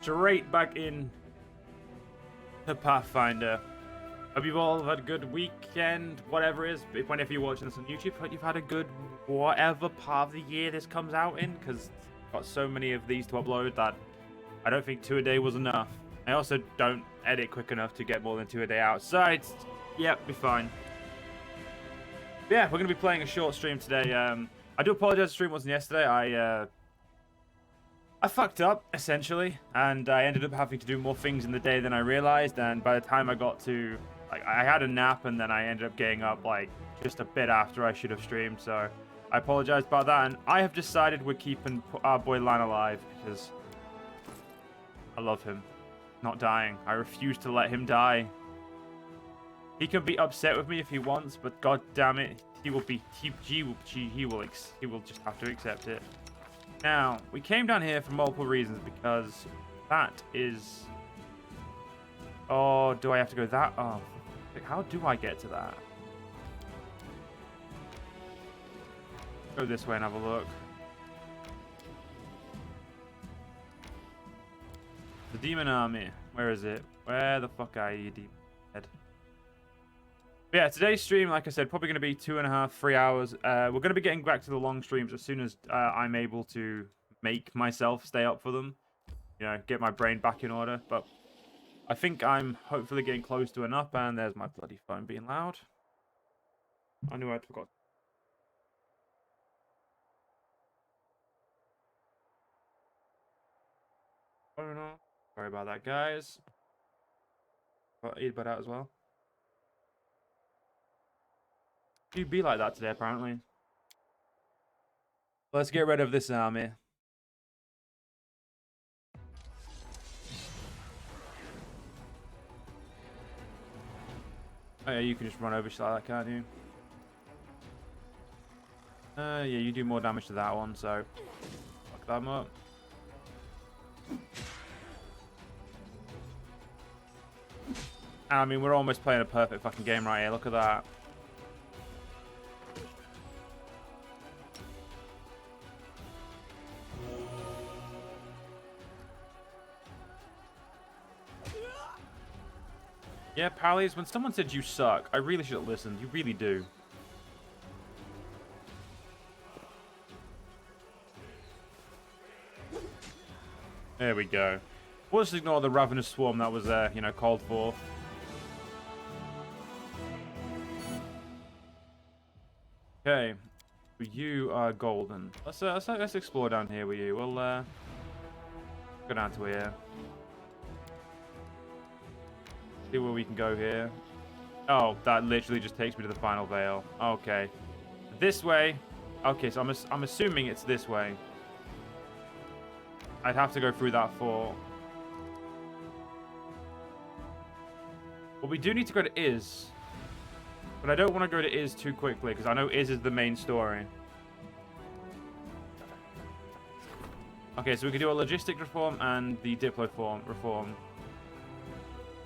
straight back in to Pathfinder. Hope you've all had a good weekend, whatever it is. Whenever you're watching this on YouTube, hope you've had a good whatever part of the year this comes out in, because I've got so many of these to upload that I don't think 2 a day was enough. I also don't edit quick enough to get more than 2 a day out. So, be fine. But yeah, we're going to be playing a short stream today. I do apologize, the stream wasn't yesterday. I fucked up, essentially, and I ended up having to do more things in the day than I realized, and by the time I got to, I had a nap, and then I ended up getting up, just a bit after I should have streamed, so I apologize about that, and I have decided we're keeping our boy Lan alive, because I love him. Not dying. I refuse to let him die. He can be upset with me if he wants, but god damn it, he will just have to accept it. Now, we came down here for multiple reasons, because that is... Oh, do I have to go that? Oh, how do I get to that? Go this way and have a look. The demon army. Where is it? Where the fuck are you, demon head? But yeah, today's stream, like I said, probably going to be 2.5, 3 hours. We're going to be getting back to the long streams as soon as I'm able to make myself stay up for them. You know, get my brain back in order. But I think I'm hopefully getting close to enough. And there's my bloody phone being loud. I knew I'd forgot. Oh no. Sorry about that, guys. Got earbud out as well. You'd be like that today, apparently. Let's get rid of this army. Oh yeah, you can just run over shit like that, can't you? Yeah, you do more damage to that one, so fuck them up. I mean, we're almost playing a perfect fucking game right here. Look at that. Yeah, Pallies, when someone said you suck, I really should have listened. You really do. There we go. We'll just ignore the ravenous swarm that was, called forth. Okay. You are golden. Let's explore down here with you. We'll, go down to here. See where we can go here. Oh, that literally just takes me to the final veil. Okay. This way. Okay, so I'm assuming it's this way. I'd have to go through that fort. Well, we do need to go to Iz. But I don't want to go to Iz too quickly, because I know Iz is the main story. Okay, so we can do a logistic reform and the diplo reform.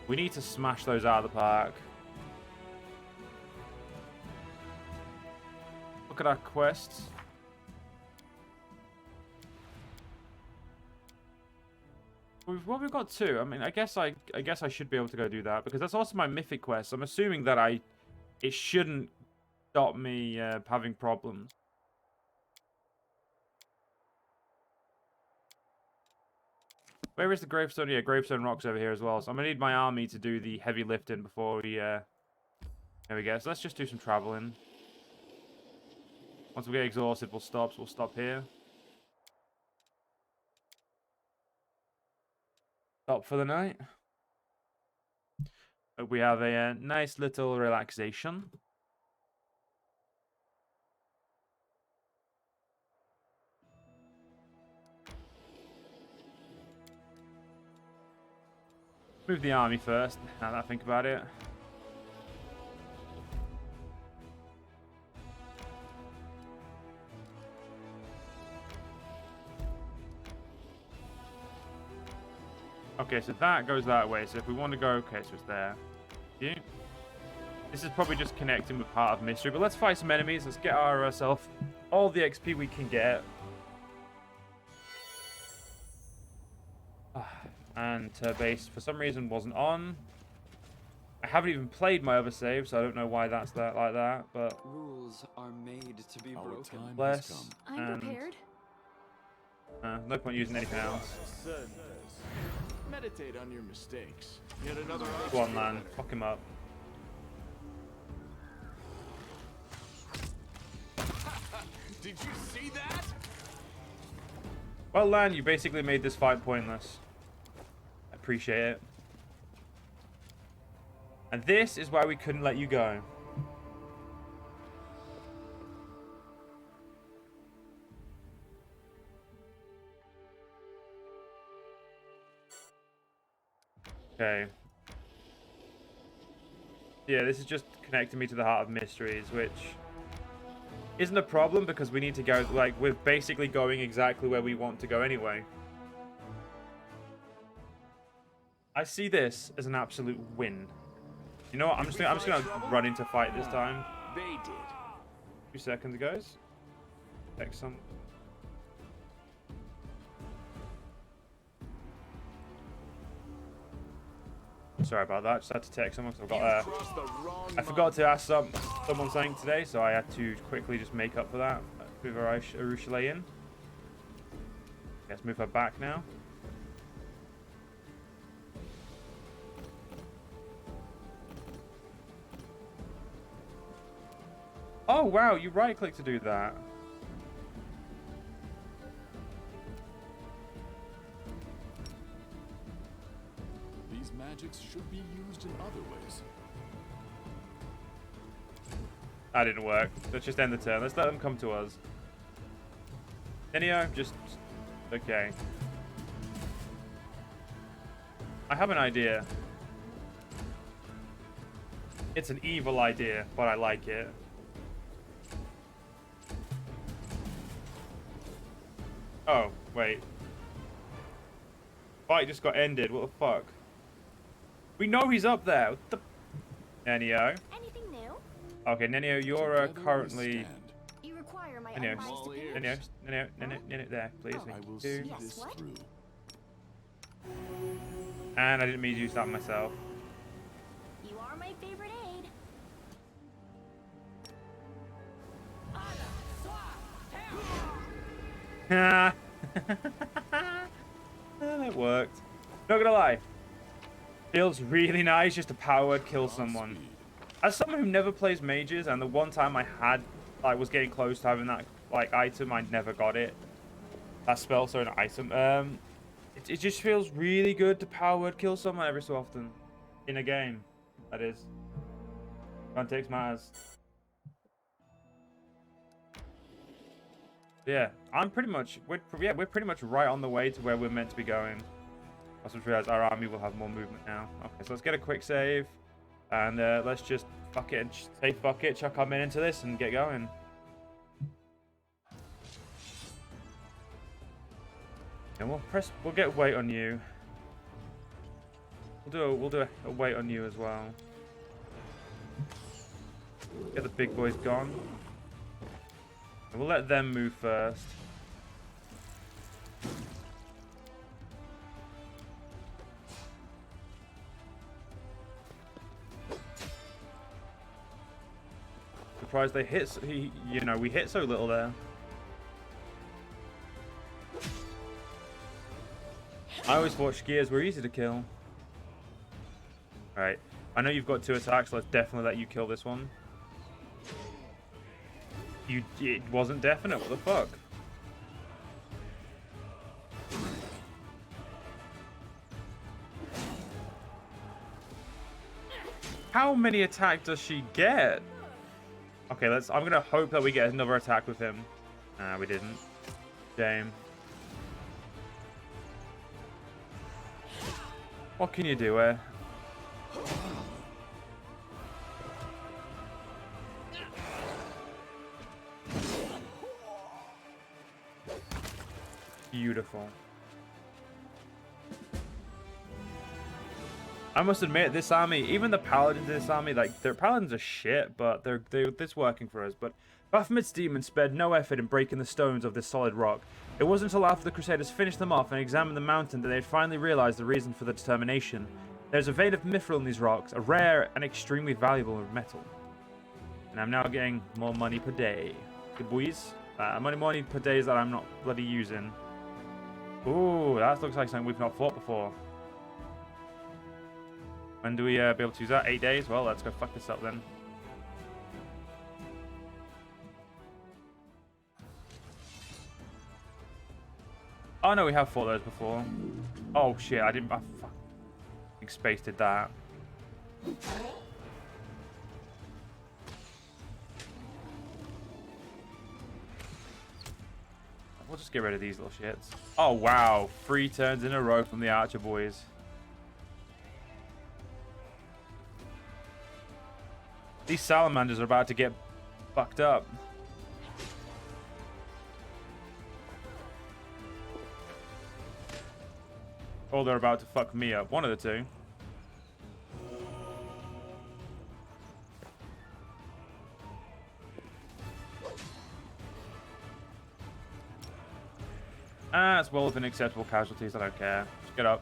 We need to smash those out of the park. Look at our quests. Well, we've got 2. I mean, I guess I should be able to go do that, because that's also my mythic quest. I'm assuming that it shouldn't stop me having problems. Where is the gravestone? Yeah, gravestone rocks over here as well. So I'm gonna need my army to do the heavy lifting before we. There we go. So let's just do some traveling. Once we get exhausted, we'll stop. So we'll stop here. Stop for the night. Hope we have a nice little relaxation. Move the army first, now that I think about it. Okay, so that goes that way. So if we want to go, okay, so it's there. Yeah. This is probably just connecting with part of mystery, but let's fight some enemies. Let's get ourselves all the XP we can get. And base, for some reason, wasn't on. I haven't even played my other save, so I don't know why that's like that, but... Rules are made to be broken. Bless. I'm prepared. No point using anything else. Meditate on your mistakes. Yet another Go on, man. Fuck him up. Did you see that? Well, Lan, you basically made this fight pointless. I appreciate it. And this is why we couldn't let you go. Okay. Yeah, this is just connecting me to the Heart of Mysteries, which isn't a problem because we need to go, like, we're basically going exactly where we want to go anyway. I see this as an absolute win. You know what? I'm just gonna run into fight this time. They did. 2 seconds, guys. Take some. Sorry about that. Just had to text someone because I've got I forgot to ask someone something today, so I had to quickly just make up for that. Move Arushale in. Let's move her back now. Oh wow, you right click to do that. These magics should be used in other ways. That didn't work. Let's just end the turn. Let's let them come to us. Enio, just... Okay. I have an idea. It's an evil idea, but I like it. Oh, wait. Fight just got ended. What the fuck? We know he's up there. What the... Nenio. Anything new? Okay, Nenio, you're currently... You require my Nenio, unbiased opinion. Nenio, there, please. I will Thank see you. Yes, this what? through. And I didn't mean to use that myself. You are my favorite aide. That worked. Not gonna lie. Feels really nice just to power word kill someone. As someone who never plays mages, and the one time I had, like, was getting close to having that, like, item, I never got it. That spell, so an item. It just feels really good to power word kill someone every so often. In a game, that is. Context matters. Yeah, I'm pretty much, we're pretty much right on the way to where we're meant to be going. I just realized our army will have more movement now. Okay, so let's get a quick save. And let's just fuck it and say fuck it, chuck our men into this and get going. And we'll get weight on you. We'll do a weight on you as well. Get the big boys gone. And we'll let them move first. Surprised they hit. You know, we hit so little there. I always thought Skiers were easy to kill. Alright. I know you've got 2 attacks, so let's definitely let you kill this one. It wasn't definite, what the fuck? How many attacks does she get? Okay, I'm gonna hope that we get another attack with him. Nah, we didn't. Shame. What can you do, eh? Beautiful. I must admit, this army, even the paladins in this army, like, their paladins are shit, but it's working for us. But Baphomet's demons spared no effort in breaking the stones of this solid rock. It wasn't until after the Crusaders finished them off and examined the mountain that they had finally realized the reason for the determination. There's a vein of mithril in these rocks, a rare and extremely valuable metal. And I'm now getting more money per day. Good boys. Money per day that I'm not bloody using. Ooh, that looks like something we've not fought before. When do we be able to use that? 8 days? Well, let's go fuck this up then. Oh no, we have fought those before. Oh shit, I fucking space did that. We'll just get rid of these little shits. Oh wow, 3 turns in a row from the archer boys. These salamanders are about to get fucked up. Or they're about to fuck me up. One of the two. Ah, it's well within acceptable casualties. I don't care. Just get up.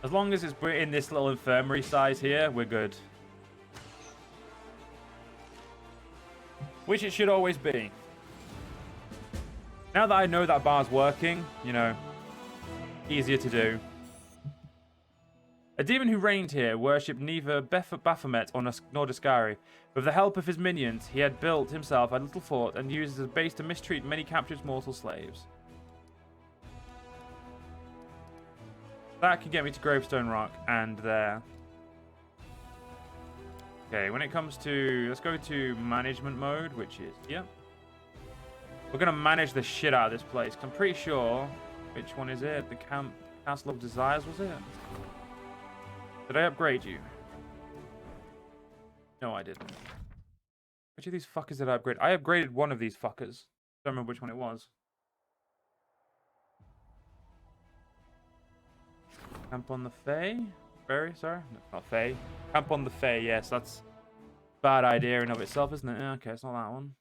As long as it's in this little infirmary size here, we're good. Which it should always be. Now that I know that bar's working, you know, easier to do. A demon who reigned here worshipped neither Baphomet nor Deskari. With the help of his minions, he had built himself a little fort and used it as a base to mistreat many captured mortal slaves. That could get me to Gravestone Rock and there. Okay, when it comes to... Let's go to management mode, which is... Yep. We're going to manage the shit out of this place. I'm pretty sure... Which one is it? The Castle of Desires, was it? Did I upgrade you? No, I didn't. Which of these fuckers did I upgrade? I upgraded one of these fuckers. Don't remember which one it was. Camp on the Fae? Berry, sorry? No, not Fae. Camp on the Fae, yes, that's a bad idea in and of itself, isn't it? Okay, it's not that one.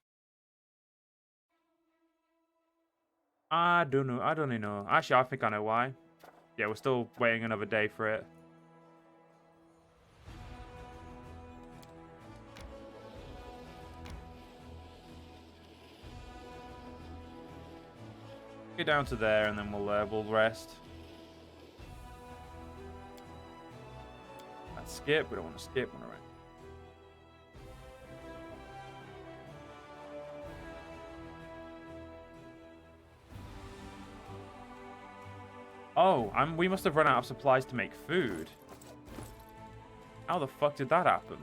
I don't know. I don't even know. Actually, I think I know why. Yeah, we're still waiting another day for it. Get down to there and then we'll rest. Let's skip. We don't want to skip. All right. Oh, we must have run out of supplies to make food. How the fuck did that happen?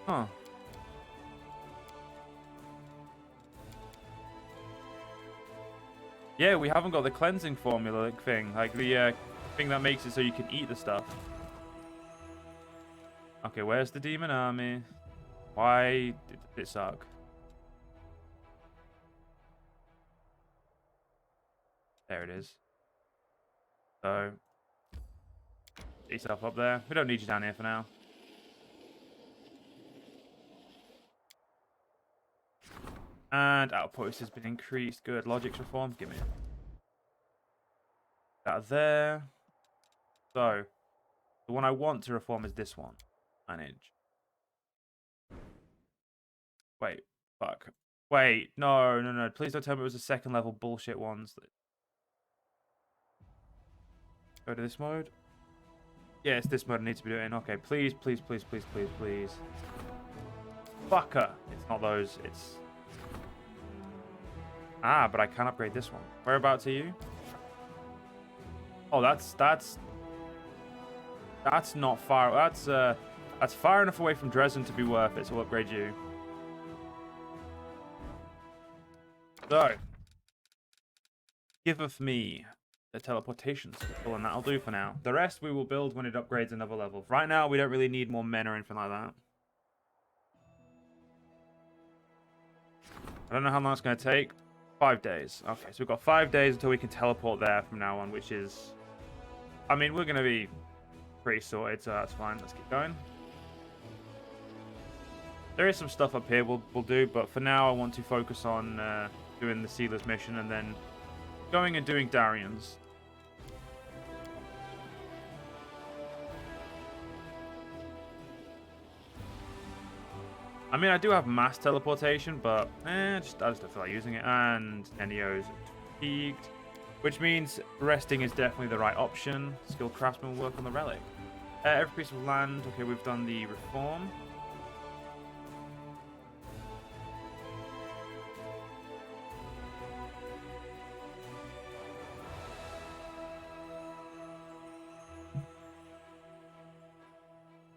Huh. Yeah, we haven't got the cleansing formula thing. Like the thing that makes it so you can eat the stuff. Okay, where's the demon army? Why did it suck? There it is. So, get yourself up there. We don't need you down here for now. And outpost has been increased. Good. Logic's reformed. Give me that there. So, the one I want to reform is this one. Manage. Wait. Fuck. Wait. No, no, no. Please don't tell me it was the second level bullshit ones. Go to this mode. Yeah, it's this mode I need to be doing. Okay, please, please, please, please, please, please. Fucker. It's not those. It's... Ah, but I can upgrade this one. Whereabouts are you? Oh, that's not far. That's far enough away from Dresden to be worth it. So we'll upgrade you. So, giveth me the teleportation skill, and that'll do for now. The rest we will build when it upgrades another level. Right now, we don't really need more men or anything like that. I don't know how long it's going to take. 5 days. Okay, so we've got 5 days until we can teleport there from now on, which is... I mean, we're going to be pretty sorted, so that's fine. Let's keep going. There is some stuff up here we'll do, but for now I want to focus on doing the Sealer's mission and then going and doing Darian's. I mean, I do have mass teleportation, but I just don't feel like using it. And Nenio's fatigued, which means resting is definitely the right option. Skilled craftsman will work on the relic. Every piece of land. Okay, we've done the reform.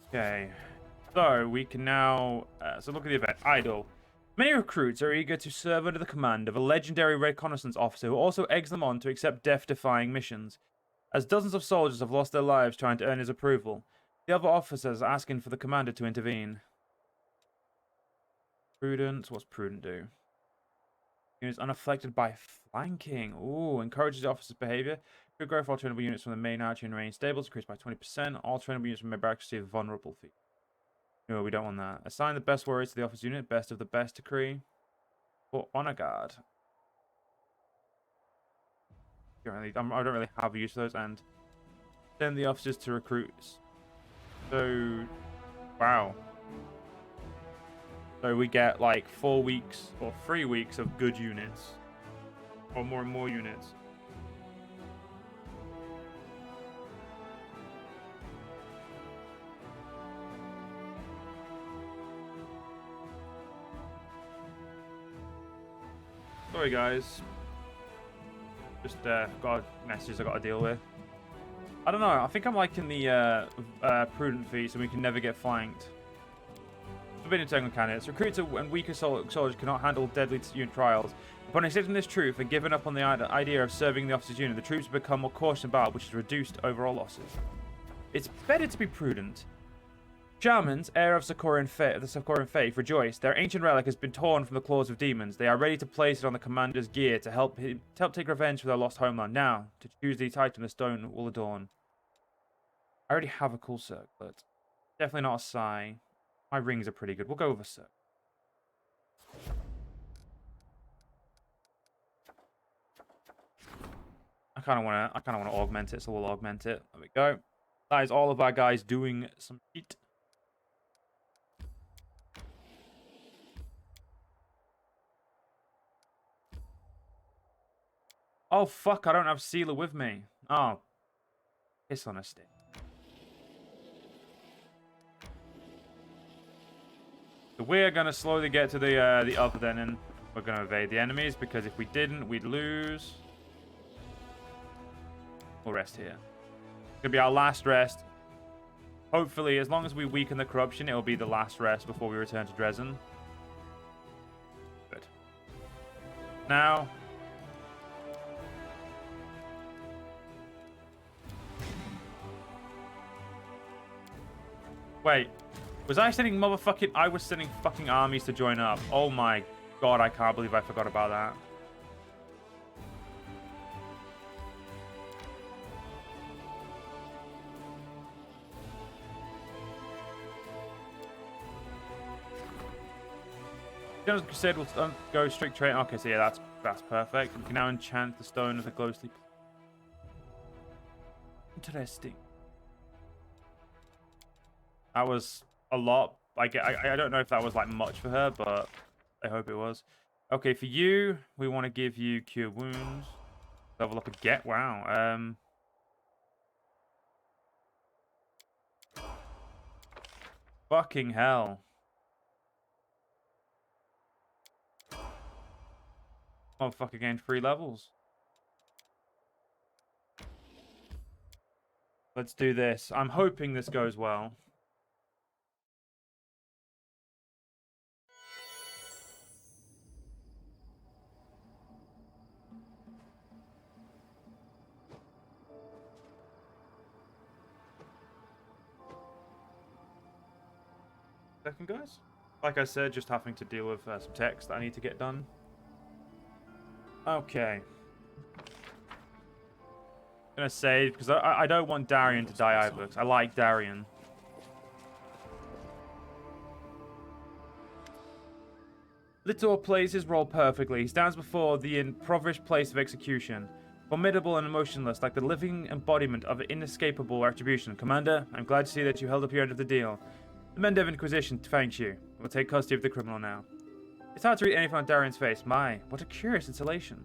Okay. So we can now, so look at the event. Idle. Many recruits are eager to serve under the command of a legendary reconnaissance officer who also eggs them on to accept death-defying missions. As dozens of soldiers have lost their lives trying to earn his approval, the other officers are asking for the commander to intervene. Prudence. What's Prudent do? Units unaffected by flanking. Ooh, encourages the officer's behavior. Good growth all trainable units from the main archer and range stables increased by 20%. All trainable units from my barracks receive vulnerable fee. No, we don't want that. Assign the best warriors to the officer's unit. Best of the best decree. For honor guard. I don't really have use for those. And send the officers to recruits. So, wow. So we get like 4 weeks or 3 weeks of good units. Or more and more units. Sorry guys, just got messages I got to deal with. I don't know, I think I'm liking the prudent feat so we can never get flanked. Forbidden technical candidates. Recruits and weaker soldiers cannot handle deadly unit trials. Upon accepting this truth and giving up on the idea of serving the officer's unit, the troops become more cautious about, which has reduced overall losses. It's better to be prudent. Shamans, heir of the Sokoran faith, rejoice. Their ancient relic has been torn from the claws of demons. They are ready to place it on the commander's gear to help take revenge for their lost homeland. Now, to choose the item the stone will adorn. I already have a cool circlet. Definitely not a Sai. My rings are pretty good. We'll go with a circlet. I kind of want to augment it, so we'll augment it. There we go. That is all of our guys doing some heat. Oh, fuck, I don't have Sealer with me. Oh. Piss on a stick. So we're going to slowly get to the other then, and we're going to evade the enemies, because if we didn't, we'd lose. We'll rest here. It's going to be our last rest. Hopefully, as long as we weaken the corruption, it'll be the last rest before we return to Dresden. Good. Now... Wait, was I sending motherfucking... I was sending fucking armies to join up. Oh my god, I can't believe I forgot about that. General's Crusade will go straight train. Okay, so yeah, that's perfect. We can now enchant the stone of the glow sleep. Interesting. That was a lot. I don't know if that was like much for her, but I hope it was. Okay, for you, we want to give you Cure Wounds. Level up again. Wow. Fucking hell. Motherfucker gained 3 levels. Let's do this. I'm hoping this goes well. Second, guys. Like I said, just having to deal with some text that I need to get done. Okay. I'm gonna save because I don't want Darian to die either. Because I like Darian. Litor plays his role perfectly. He stands before the impoverished place of execution, formidable and emotionless, like the living embodiment of inescapable retribution. Commander, I'm glad to see that you held up your end of the deal. The Mendev Inquisition thanks you. We'll take custody of the criminal now. It's hard to read anything on Darian's face. My, what a curious insulation.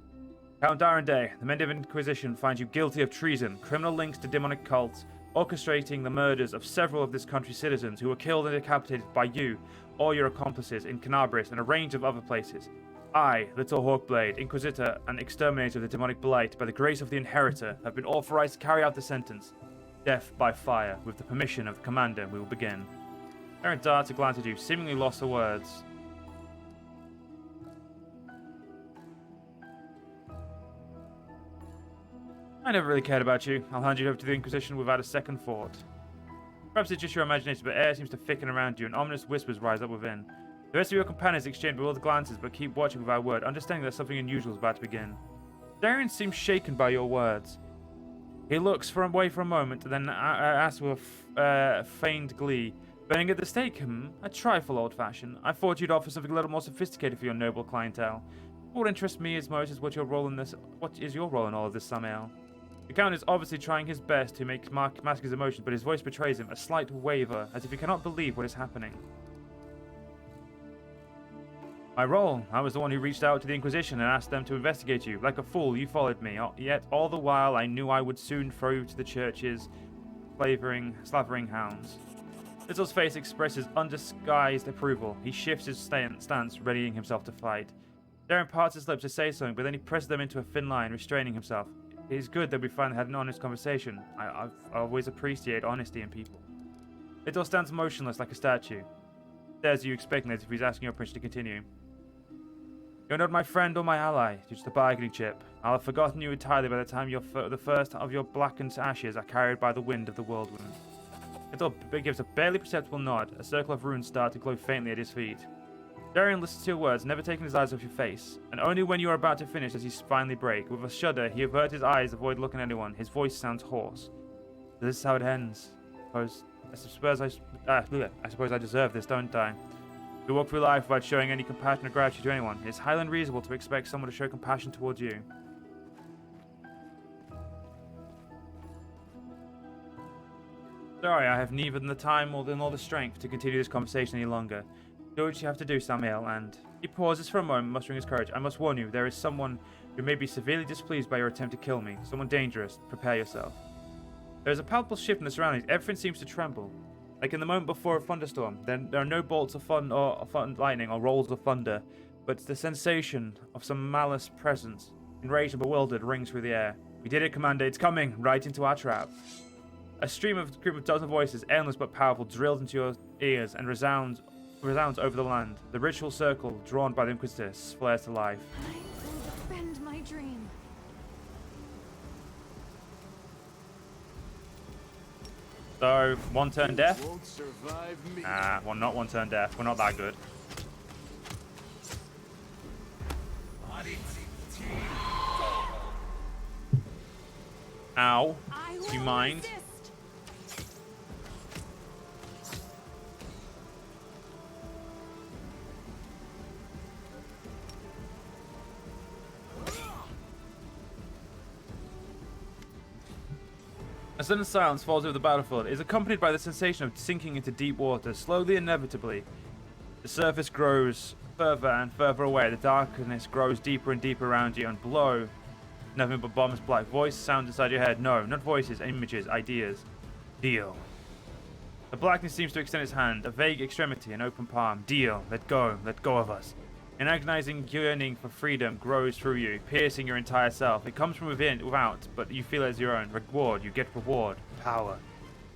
Count Darren Day, the Mendev Inquisition finds you guilty of treason, criminal links to demonic cults, orchestrating the murders of several of this country's citizens who were killed and decapitated by you or your accomplices in Kenabres and a range of other places. I, Little Hawkblade, Inquisitor and Exterminator of the demonic blight, by the grace of the Inheritor, have been authorized to carry out the sentence. Death by fire. With the permission of the Commander, we will begin. Darren darts a glance at you, seemingly lost for words. I never really cared about you. I'll hand you over to the Inquisition without a second thought. Perhaps it's just your imagination, but air seems to thicken around you, and ominous whispers rise up within. The rest of your companions exchange bewildered glances, but keep watching without a word, understanding that something unusual is about to begin. Darian seems shaken by your words. He looks away for a moment, then asks with feigned glee, "Burning at the stake, A trifle old-fashioned. I thought you'd offer something a little more sophisticated for your noble clientele. What interests me as most is what is your role in all of this, Samael?" The Count is obviously trying his best to mask his emotions, but his voice betrays him, a slight waver, as if he cannot believe what is happening. My role? I was the one who reached out to the Inquisition and asked them to investigate you. Like a fool, you followed me, yet all the while I knew I would soon throw you to the church's slavering hounds. Little's face expresses undisguised approval. He shifts his stance, readying himself to fight. Darren parts his lips to say something, but then he presses them into a thin line, restraining himself. It is good that we finally had an honest conversation. I always appreciate honesty in people. Little stands motionless like a statue. Stares at you expecting as if he's asking your permission to continue. You're not my friend or my ally, you're just a bargaining chip. I'll have forgotten you entirely by the time the first of your blackened ashes are carried by the wind of the Worldwound. Little gives a barely perceptible nod. A circle of runes start to glow faintly at his feet. Darian listens to your words, never taking his eyes off your face, and only when you are about to finish does he finally break. With a shudder, he averts his eyes, avoid looking at anyone. His voice sounds hoarse. This is how it ends. I suppose I deserve this, don't I? We walk through life without showing any compassion or gratitude to anyone. It is highly unreasonable to expect someone to show compassion towards you. Sorry, I have neither the time nor the strength to continue this conversation any longer. Do what you have to do, Samael, and... He pauses for a moment, mustering his courage. I must warn you, there is someone who may be severely displeased by your attempt to kill me. Someone dangerous. Prepare yourself. There is a palpable shift in the surroundings. Everything seems to tremble. Like in the moment before a thunderstorm. Then there are no bolts of lightning or rolls of thunder, but the sensation of some malice presence, enraged and bewildered, rings through the air. We did it, Commander. It's coming, right into our trap. A group of dozen voices, endless but powerful, drilled into your ears and resounds over the land. The ritual circle, drawn by the Inquisitor, flares to life. I will defend my dream. So, one turn death? Won't survive me. Well, not one turn death. We're not that good. Ow. Do you mind? Resist. A sudden silence falls over the battlefield. It is accompanied by the sensation of sinking into deep water, slowly and inevitably. The surface grows further and further away. The darkness grows deeper and deeper around you, and below, nothing but bottomless black. Voice sounds inside your head. No, not voices, images, ideas. Deal. The blackness seems to extend its hand, a vague extremity, an open palm. Deal. Let go of us. An agonizing yearning for freedom grows through you, piercing your entire self. It comes from without, but you feel it as your own. Reward, you get reward. Power.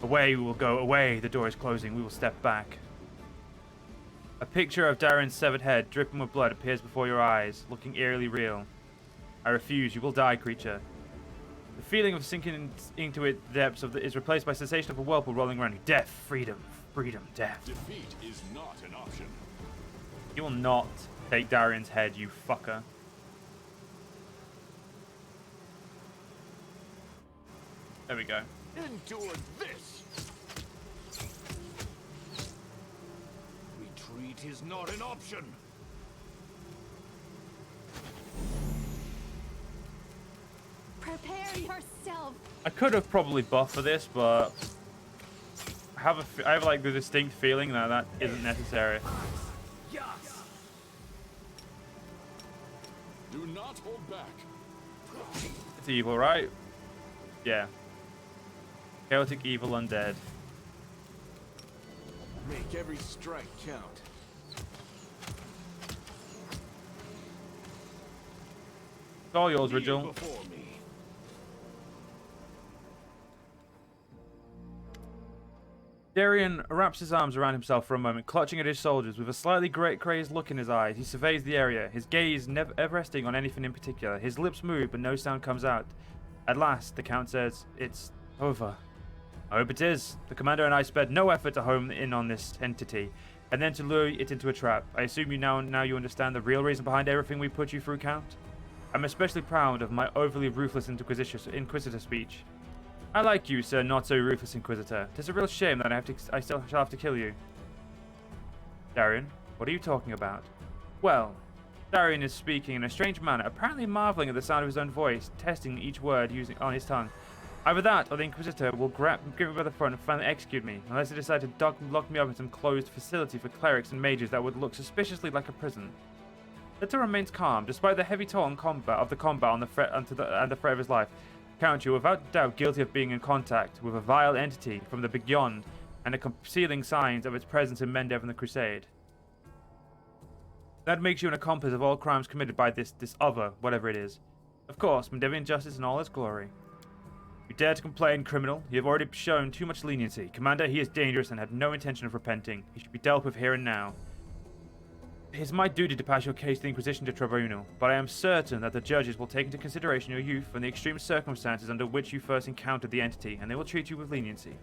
Away we will go, away. The door is closing. We will step back. A picture of Darren's severed head, dripping with blood, appears before your eyes, looking eerily real. I refuse. You will die, creature. The feeling of sinking into its depths is replaced by sensation of a whirlpool rolling around you. Death, freedom, death. Defeat is not an option. You will not take Darian's head, you fucker. There we go. Endure this! Retreat is not an option! Prepare yourself. I could have probably buffed for this, but I have like the distinct feeling that that isn't necessary. Yes! Do not hold back. It's evil, right? Yeah. Chaotic evil undead. Make every strike count. It's all yours, Kneel Rigel. before me. Darian wraps his arms around himself for a moment, clutching at his shoulders. With a slightly crazed look in his eyes, he surveys the area, his gaze never ever resting on anything in particular. His lips move, but no sound comes out. At last, the Count says, "It's over." I hope it is. The commander and I spared no effort to home in on this entity, and then to lure it into a trap. I assume you now you understand the real reason behind everything we put you through, Count? I'm especially proud of my overly ruthless Inquisitor speech. I like you, sir, not so ruthless Inquisitor. 'Tis a real shame that I still shall have to kill you. Darian, what are you talking about? Well, Darian is speaking in a strange manner, apparently marveling at the sound of his own voice, testing each word using on his tongue. Either that, or the Inquisitor will grab me by the throat and finally execute me, unless they decide to lock me up in some closed facility for clerics and mages that would look suspiciously like a prison. Leto remains calm, despite the heavy toll and the combat on the threat and the threat of his life. Count, you are without doubt guilty of being in contact with a vile entity from the beyond and of concealing signs of its presence in Mendev and the Crusade. That makes you an accomplice of all crimes committed by this other, whatever it is. Of course, Mendevian justice in all its glory. You dare to complain, criminal? You have already shown too much leniency. Commander, he is dangerous and had no intention of repenting. He should be dealt with here and now. It is my duty to pass your case to the Inquisition to Tribunal, but I am certain that the judges will take into consideration your youth and the extreme circumstances under which you first encountered the entity, and they will treat you with leniency.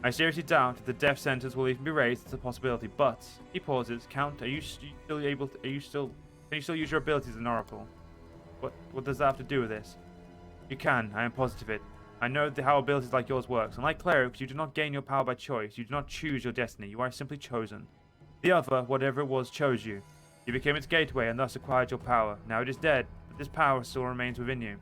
I seriously doubt that the death sentence will even be raised as a possibility, but he pauses. Count, can you still use your abilities as an oracle? What does that have to do with this? You can, I am positive it. I know how abilities like yours works. Unlike clerics, you do not gain your power by choice. You do not choose your destiny. You are simply chosen. The other, whatever it was, chose you. You became its gateway and thus acquired your power. Now it is dead, but this power still remains within you.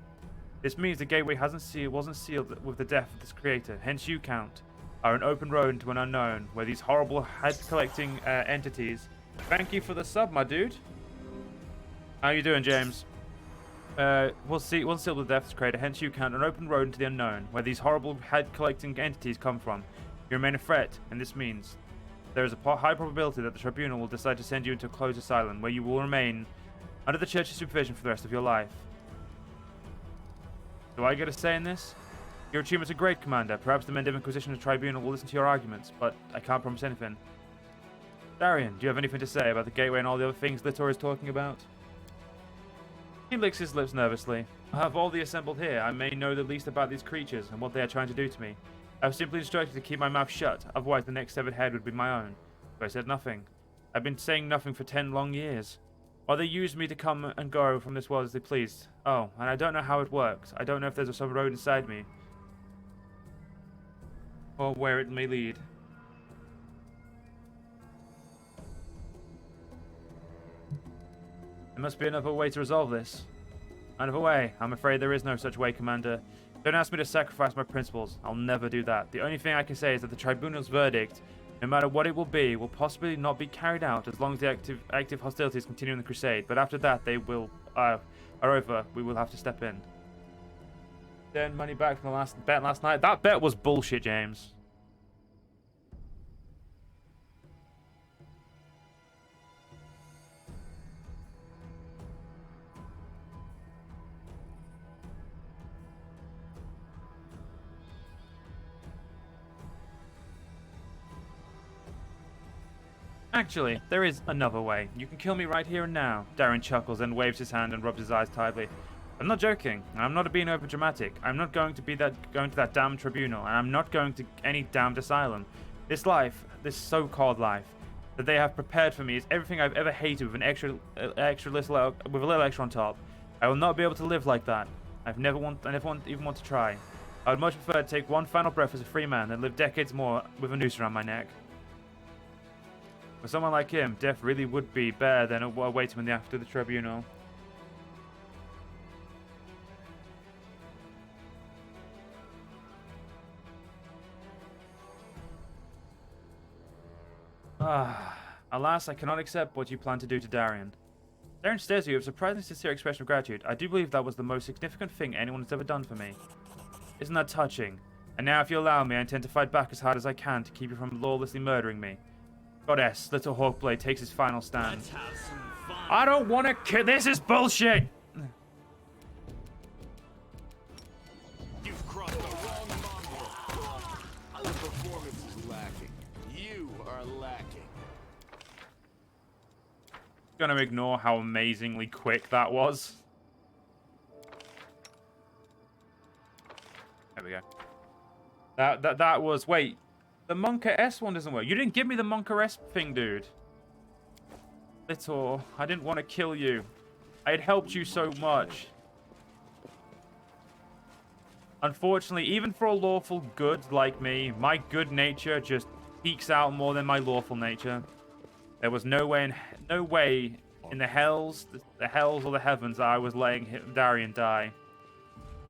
This means the gateway wasn't sealed with the death of this creator. Hence you, Count, are an open road into an unknown, where these horrible head-collecting entities... Thank you for the sub, my dude. How you doing, James? We'll seal with the death of this creator. Hence you, Count, an open road into the unknown, where these horrible head-collecting entities come from. You remain a threat, and this means... there is a high probability that the Tribunal will decide to send you into a closed asylum, where you will remain under the Church's supervision for the rest of your life. Do I get a say in this? Your achievements are great, Commander. Perhaps the Mendev Inquisition and Tribunal will listen to your arguments, but I can't promise anything. Darian, do you have anything to say about the gateway and all the other things Litor is talking about? He licks his lips nervously. I have all the assembled here. I may know the least about these creatures and what they are trying to do to me. I was simply instructed to keep my mouth shut, otherwise the next severed head would be my own. But I said nothing. I've been saying nothing for 10 long years. While they used me to come and go from this world as they pleased. Oh, and I don't know how it works. I don't know if there's some road inside me. Or where it may lead. There must be another way to resolve this. Another way? I'm afraid there is no such way, Commander. Don't ask me to sacrifice my principles. I'll never do that. The only thing I can say is that the Tribunal's verdict, no matter what it will be, will possibly not be carried out as long as the active hostilities continue in the Crusade. But after that, they will are over. We will have to step in. Then money back from the last bet last night. That bet was bullshit, James. Actually, there is another way. You can kill me right here and now. Darren chuckles and waves his hand and rubs his eyes tightly. I'm not joking. I'm not being over dramatic. I'm not going to that damn tribunal, and I'm not going to any damned asylum. This life, this so-called life, that they have prepared for me is everything I've ever hated with a little extra on top. I will not be able to live like that. I never even want to try. I would much prefer to take one final breath as a free man than live decades more with a noose around my neck. For someone like him, death really would be better than awaiting him after the tribunal. Alas, I cannot accept what you plan to do to Darian. Darian stares at you with a surprisingly sincere expression of gratitude. I do believe that was the most significant thing anyone has ever done for me. Isn't that touching? And now, if you allow me, I intend to fight back as hard as I can to keep you from lawlessly murdering me. Goddess, Little Hawkblade takes his final stand. Let's have some fun. I don't want to kill. This is bullshit! You've crossed the wrong mongrel. The performance is lacking. You are lacking. Gonna ignore how amazingly quick that was. There we go. That was... Wait. The Monka S one doesn't work. You didn't give me the Monka S thing, dude. Little... I didn't want to kill you. I had helped you so much. Unfortunately, even for a lawful good like me, my good nature just peaks out more than my lawful nature. There was no way in the hells or the heavens that I was letting Darian die.